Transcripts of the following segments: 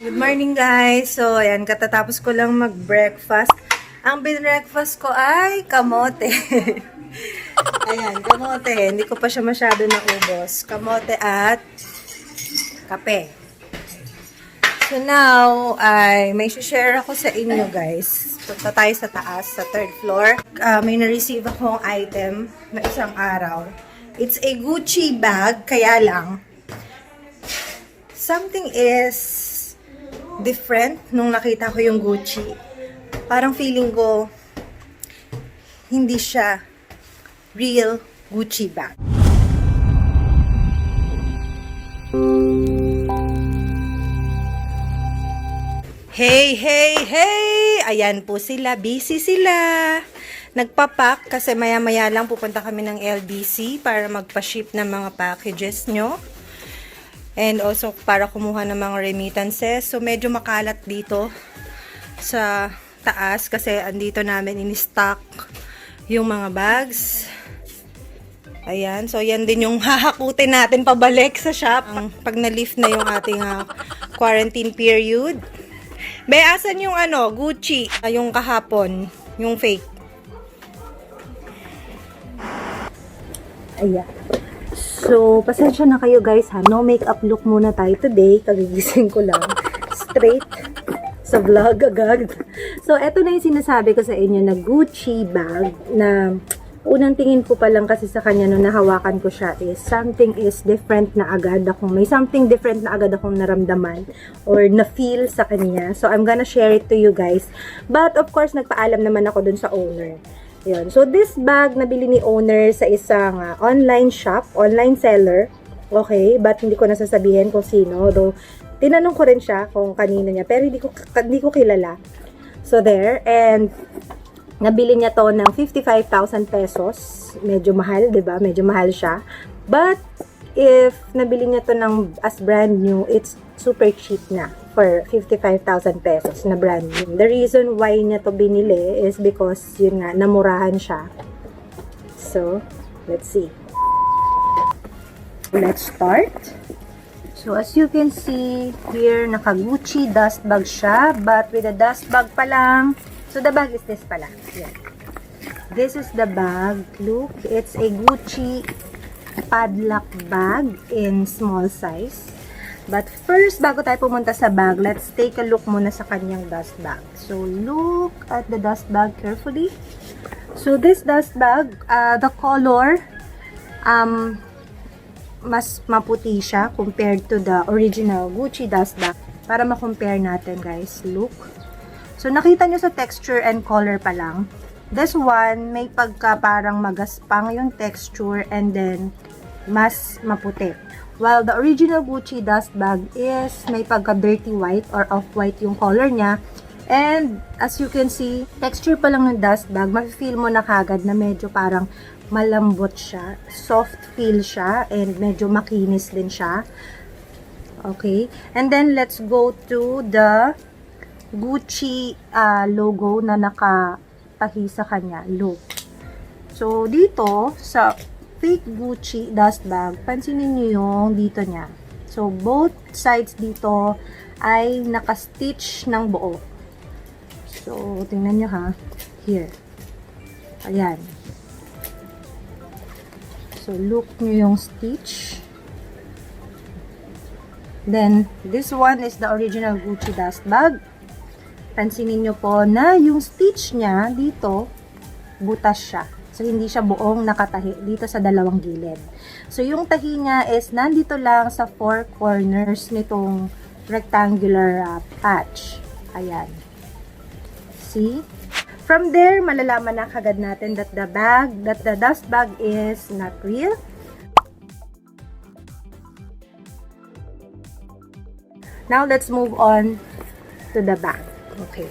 Good morning guys! So, ayan, katatapos ko lang mag-breakfast. Ang breakfast ko ay kamote. Ayan, kamote. Hindi ko pa siya masyado naubos. Kamote at kape. So now, may share ako sa inyo guys. Punta tayo sa taas, sa third floor. May na-receive akong item na isang araw. It's a Gucci bag, kaya lang, something is different nung nakita ko yung Gucci. Parang feeling ko hindi siya real Gucci bag. Hey, hey, hey! Ayan po sila. Busy sila. Nagpapak kasi maya-maya lang pupunta kami ng LBC para magpa-ship ng mga packages nyo. And also para kumuha ng mga remittances. So medyo makalat dito sa taas kasi andito namin in-stock yung mga bags. Ayan. So yan din yung hahakutin natin pabalik sa shop pag na-lift na yung ating quarantine period. Be, asan yung Gucci? Yung kahapon. Yung fake. Ayan. So, pasensya na kayo guys ha. No makeup look muna tayo today. Kagigising ko lang. Straight sa vlog agad. So, eto na yung sinasabi ko sa inyo na Gucci bag na unang tingin ko pa lang kasi sa kanya nung nahawakan ko siya is something is different na agad akong, may something different na agad akong naramdaman or na-feel sa kanya. So, I'm gonna share it to you guys. But, of course, nagpaalam naman ako dun sa owner. Yun. So, this bag nabili ni owner sa isang online shop, online seller. Okay, but hindi ko nasasabihin kung sino. Though, tinanong ko rin siya kung kanino niya, pero hindi ko kilala. So, there. And, nabili niya to ng 55,000 pesos. Medyo mahal, 'di ba? Medyo mahal siya. But, if nabili niya to ng as brand new, it's super cheap na for 55,000 pesos na brand new. The reason why niya to binili is because, yun nga, namurahan siya. So, let's see. Let's start. So, as you can see, here, naka-Gucci dust bag siya, but with a dust bag pa lang. So, the bag is this pala. Yan. This is the bag. Look, it's a Gucci padlock bag in small size. But first, bago tayo pumunta sa bag, let's take a look muna sa kanyang dust bag. So, look at the dust bag carefully. So, this dust bag, the color, mas maputi siya compared to the original Gucci dust bag. Para ma-compare natin, guys. Look. So, nakita nyo sa texture and color pa lang. This one, may pagka parang magaspang yung texture and then mas maputi. While the original Gucci dust bag is may pagka dirty white or off-white yung color niya. And as you can see, texture pa lang ng dust bag, ma-feel mo na kagad na medyo parang malambot siya. Soft feel siya and medyo makinis din siya. Okay. And then let's go to the Gucci logo na nakatahi sa kanya. Look. So dito sa fake Gucci dust bag, pansinin nyo yung dito niya. So, both sides dito ay naka-stitch ng buo. So, tingnan nyo ha. Here. Ayan. So, look nyo yung stitch. Then, this one is the original Gucci dust bag. Pansinin nyo po na yung stitch niya dito, butas siya. So, hindi siya buong nakatahi dito sa dalawang gilid. So, yung tahi niya is nandito lang sa four corners nitong rectangular patch. Ayan. See? From there, malalaman na kagad natin that the dust bag is not real. Now, let's move on to the bag. Okay.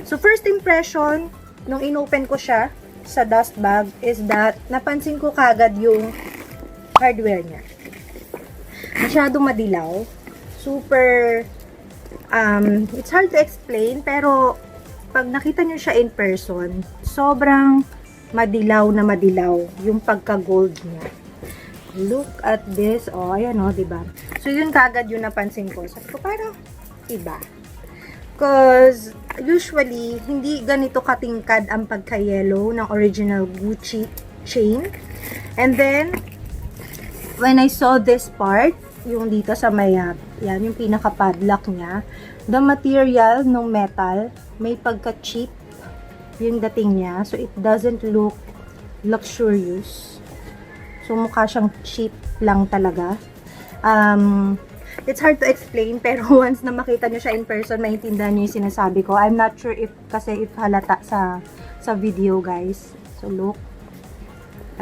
So, first impression, nung inopen ko siya, sa dust bag is that napansin ko kagad yung hardware niya. Masyadong madilaw. Super it's hard to explain pero pag nakita niyo siya in person, sobrang madilaw na madilaw yung pagka-gold niya. Look at this. Oh, ayan oh, 'di ba? So yun kagad yung napansin ko. Sabi ko parang iba. Because usually, hindi ganito katingkad ang pagka-yellow ng original Gucci chain. And then, when I saw this part, yung dito sa may, yan, yung pinaka-padlock niya, the material ng metal, may pagka-cheap yung dating niya. So, it doesn't look luxurious. So, mukha siyang cheap lang talaga. It's hard to explain, pero once na makita nyo siya in person, maintindihan nyo yung sinasabi ko. I'm not sure if, kasi if halata sa video, guys. So, look.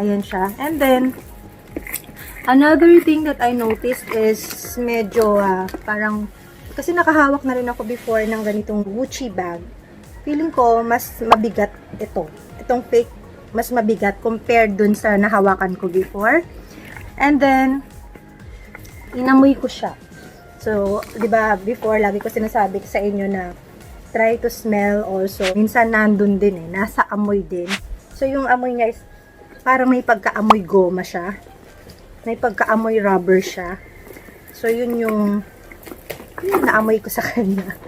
Ayan siya. And then, another thing that I noticed is medyo parang, kasi nakahawak na rin ako before ng ganitong Gucci bag. Feeling ko, mas mabigat ito. Itong fake, mas mabigat compared dun sa nahawakan ko before. And then, inamoy ko siya. So, di ba before, lagi ko sinasabi sa inyo na try to smell also. Minsan nandun din nasa amoy din. So, yung amoy niya is parang may pagkaamoy goma siya. May pagkaamoy rubber siya. So, yun yung naamoy ko sa kanya.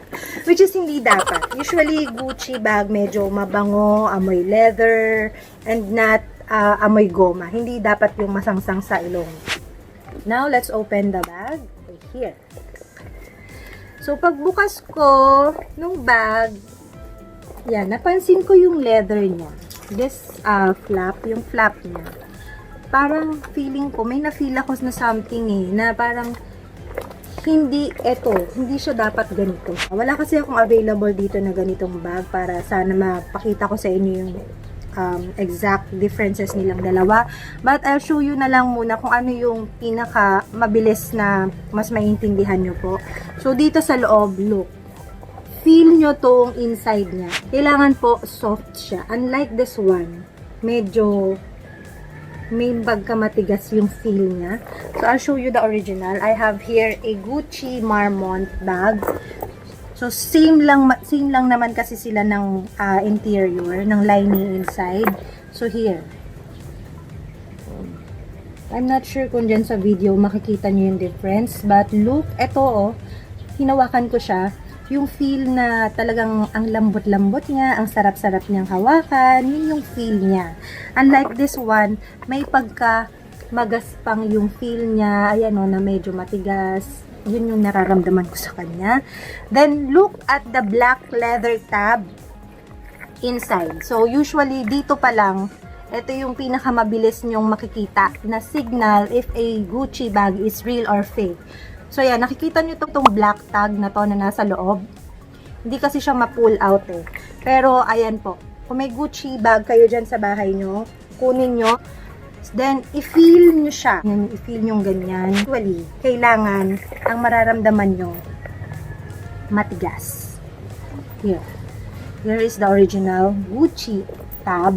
Which is hindi dapat. Usually, Gucci bag medyo mabango, amoy leather, and not amoy goma. Hindi dapat yung masangsang sa ilong. Now, let's open the bag. Here. So, pagbukas ko nung bag, yan, napansin ko yung leather niya. This flap, yung flap niya. Parang feeling ko, may na-feel ako na something na parang hindi siya dapat ganito. Wala kasi akong available dito na ganitong bag para sana mapakita ko sa inyo yung exact differences nilang dalawa. But I'll show you na lang muna kung ano yung pinaka mabilis na mas maintindihan nyo po. So, dito sa loob, look. Feel nyo tong inside niya. Kailangan po soft siya. Unlike this one, medyo may pagkamatigas yung feel niya. So, I'll show you the original. I have here a Gucci Marmont bag. So, same lang naman kasi sila ng interior, ng lining inside. So, here. I'm not sure kung dyan sa video makikita nyo yung difference. But, look, eto hinawakan ko siya. Yung feel na talagang ang lambot-lambot niya, ang sarap-sarap niyang hawakan, yun yung feel niya. Unlike this one, may pagka magaspang yung feel niya. Ayan na medyo matigas. Yun yung nararamdaman ko sa kanya. Then, look at the black leather tab inside. So, usually, dito pa lang, ito yung pinakamabilis nyong makikita na signal if a Gucci bag is real or fake. So, yan, nakikita nyo itong black tag na to na nasa loob. Hindi kasi siya ma-pull out Pero, ayan po. Kung may Gucci bag kayo dyan sa bahay nyo, kunin nyo. Then, i-feel nyo siya. I-feel nyo ganyan. Actually, kailangan ang mararamdaman nyo matigas. Here. Here is the original Gucci tab.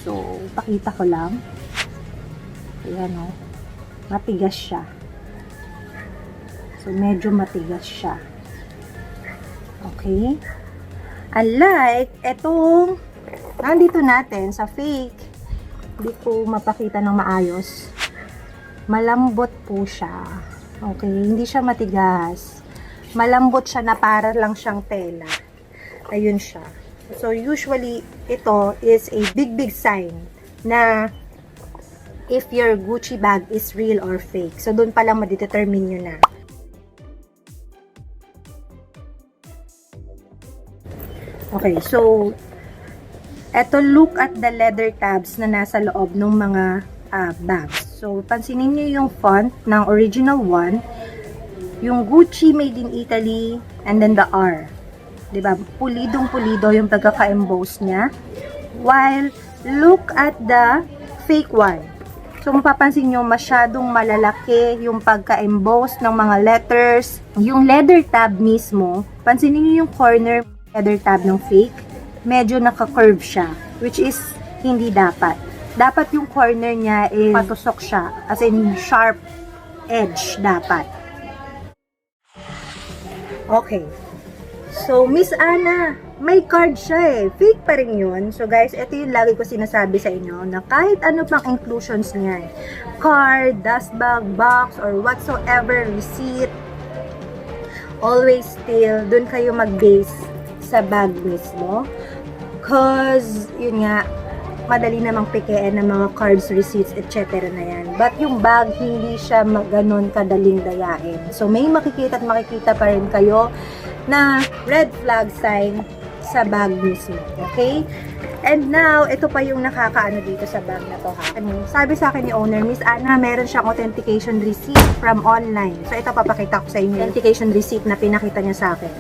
So, pakita ko lang. Ayan matigas siya. So, medyo matigas siya. Okay? Unlike, etong nandito natin sa fake, hindi ko mapakita ng maayos. Malambot po siya. Okay? Hindi siya matigas. Malambot siya na para lang siyang tela. Ayun siya. So, usually, ito is a big sign na if your Gucci bag is real or fake. So, doon pa lang ma-determine nyo na. Okay, so, eto, look at the leather tabs na nasa loob ng mga bags. So, pansinin nyo yung font ng original one, yung Gucci made in Italy, and then the R. Diba? Pulidong-pulido yung pagkaka-emboss niya. While, look at the fake one. So, mapapansin nyo, masyadong malalaki yung pagka-emboss ng mga letters. Yung leather tab mismo, pansinin nyo yung corner leather tab ng fake, medyo naka-curve siya, which is hindi dapat. Dapat yung corner niya is patusok siya, as in sharp edge dapat. Okay. So, Miss Ana, may card siya fake pa rin yun. So guys, ito yung lagi ko sinasabi sa inyo na kahit ano pang inclusions niyan, card, dust bag, box, or whatsoever, receipt, always still, dun kayo mag-base sa bag mismo. Cause, yun nga, madali namang pikein ng mga cards, receipts, etc. na yan. But yung bag, hindi siya ganon kadaling dayain. So, may makikita at makikita pa rin kayo na red flag sign sa bag mismo. Okay? And now, ito pa yung nakakaano dito sa bag na to ha. Sabi sa akin ni owner, Miss Ana, meron siyang authentication receipt from online. So, ito papakita ko sa inyo. Authentication receipt na pinakita niya sa akin.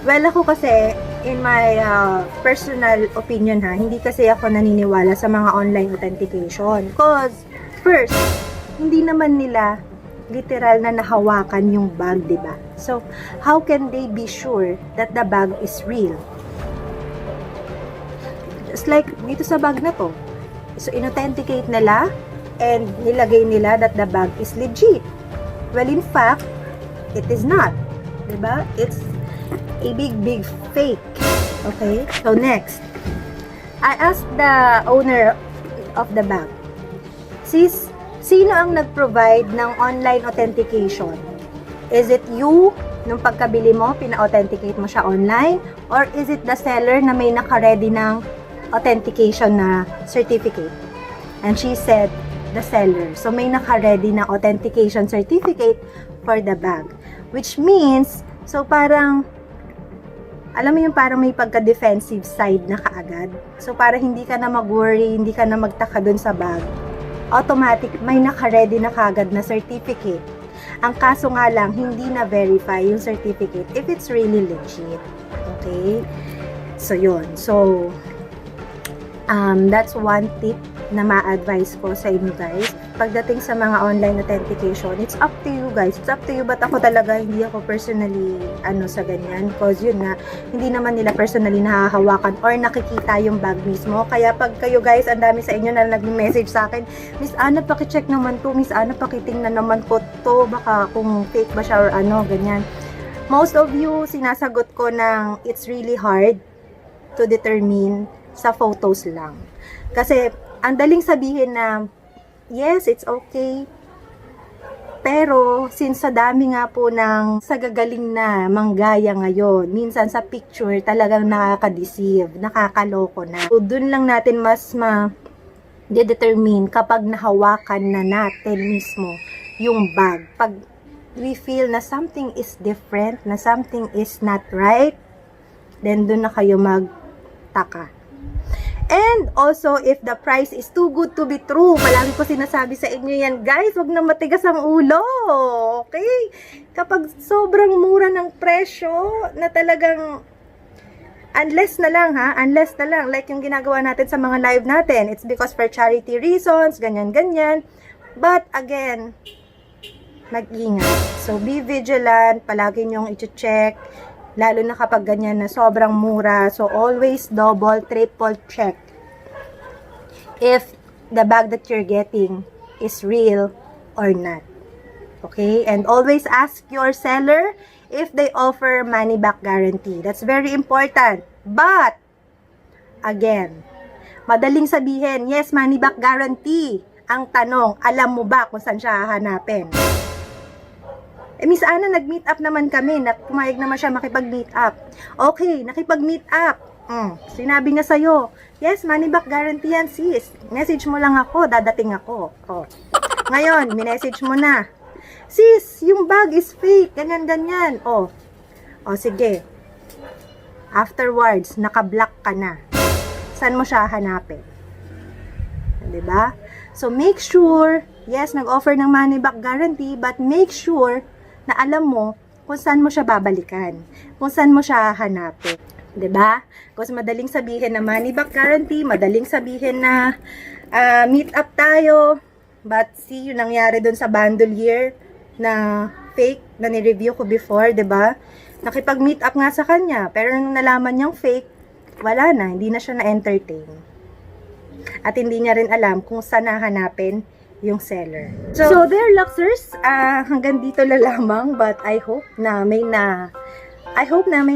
Well, ako kasi, in my personal opinion ha, hindi kasi ako naniniwala sa mga online authentication. Because, first, hindi naman nila literal na nahawakan yung bag, diba? So, how can they be sure that the bag is real? Just like dito sa bag na to. So, inauthenticate nila and nilagay nila that the bag is legit. Well, in fact, it is not. Diba? It's a big fake. Okay? So, next. I asked the owner of the bag, Sis, sino ang nag-provide ng online authentication? Is it you, nung pagkabili mo, pina-authenticate mo siya online? Or is it the seller na may naka-ready ng authentication na certificate? And she said, the seller. So, may naka-ready na authentication certificate for the bag. Which means, so parang, alam mo yung parang may pagka-defensive side na kaagad. So, para hindi ka na mag-worry, hindi ka na magtaka dun sa bag. Automatic, may naka-ready na kaagad na certificate. Ang kaso nga lang, hindi na verify yung certificate if it's really legit. Okay? So, yun. So, that's one tip na ma-advise ko sa inyo guys. Pagdating sa mga online authentication, it's up to you guys. It's up to you, but ako talaga, hindi ako personally, sa ganyan. Because yun nga, hindi naman nila personally nahahawakan or nakikita yung bag mismo. Kaya pag kayo guys, ang dami sa inyo na nag-message sa akin, Miss Ana, pakicheck naman to. Miss Ana, pakitingnan naman ko to. Baka kung fake ba siya or ganyan. Most of you, sinasagot ko ng it's really hard to determine sa photos lang. Kasi, ang daling sabihin na, yes, it's okay. Pero, since sa dami nga po ng sagagaling na manggaya ngayon, minsan sa picture talagang nakaka-deceive, nakakaloko na. So, dun lang natin mas ma-determine kapag nahawakan na natin mismo yung bag. Pag we feel na something is different, na something is not right, then dun na kayo magtaka. And also, if the price is too good to be true, palagi ko sinasabi sa inyo yan, guys, wag na matigas ang ulo. Okay? Kapag sobrang mura ng presyo, na talagang, unless na lang, like yung ginagawa natin sa mga live natin, it's because for charity reasons, ganyan. But, again, mag-ingat. So, be vigilant, palagi nyong i-check, lalo na kapag ganyan na sobrang mura. So, always double, triple check if the bag that you're getting is real or not. Okay? And always ask your seller if they offer money back guarantee. That's very important. But, again, madaling sabihin, yes, money back guarantee. Ang tanong, alam mo ba kung saan siya hahanapin? Miss Ana, nag-meet up naman kami. Pumayag naman siya makipag-meet up. Okay, nakipag-meet up. Sinabi niya sa'yo, yes, money back guarantee yan, sis. Message mo lang ako, dadating ako. Oh. Ngayon, minessage mo na. Sis, yung bag is fake, ganyan. Oh, sige. Afterwards, naka-block ka na. Saan mo siya hanapin? Diba? So, make sure, yes, nag-offer ng money back guarantee, but make sure na alam mo kung saan mo siya babalikan, kung saan mo siya hahanapin. 'Di ba? Kasi madaling sabihin na money back guarantee, madaling sabihin na meet up tayo, but see yung nangyari doon sa bundle year na fake na ni-review ko before, 'di ba? Nakipag-meet up nga sa kanya, pero nung nalaman niyang fake, wala na, hindi na siya na-entertain. At hindi niya rin alam kung saan hahanapin yung seller. So there, Luxers, hanggang dito na lamang, but I hope na may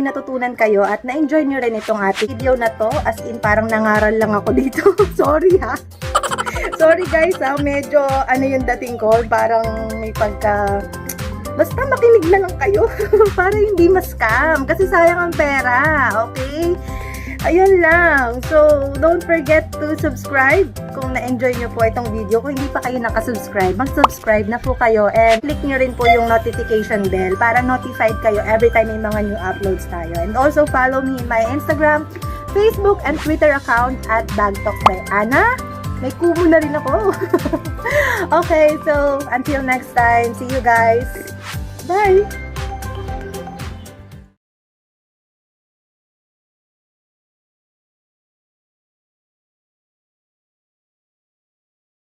natutunan kayo at na-enjoy nyo rin itong ating video na to, as in parang nangaral lang ako dito. Sorry ha. Sorry guys ha, medyo yung dating ko, parang may Basta makinig na lang kayo para hindi ma-scam. Kasi sayang ang pera. Okay? Ayun lang. So, don't forget to subscribe kung na-enjoy nyo po itong video. Kung hindi pa kayo nakasubscribe, mag-subscribe na po kayo and click nyo rin po yung notification bell para notified kayo every time may mga new uploads tayo. And also, follow me in my Instagram, Facebook, and Twitter account at Bagtalks by Ana. May kumo na rin ako. Okay, so until next time, see you guys. Bye!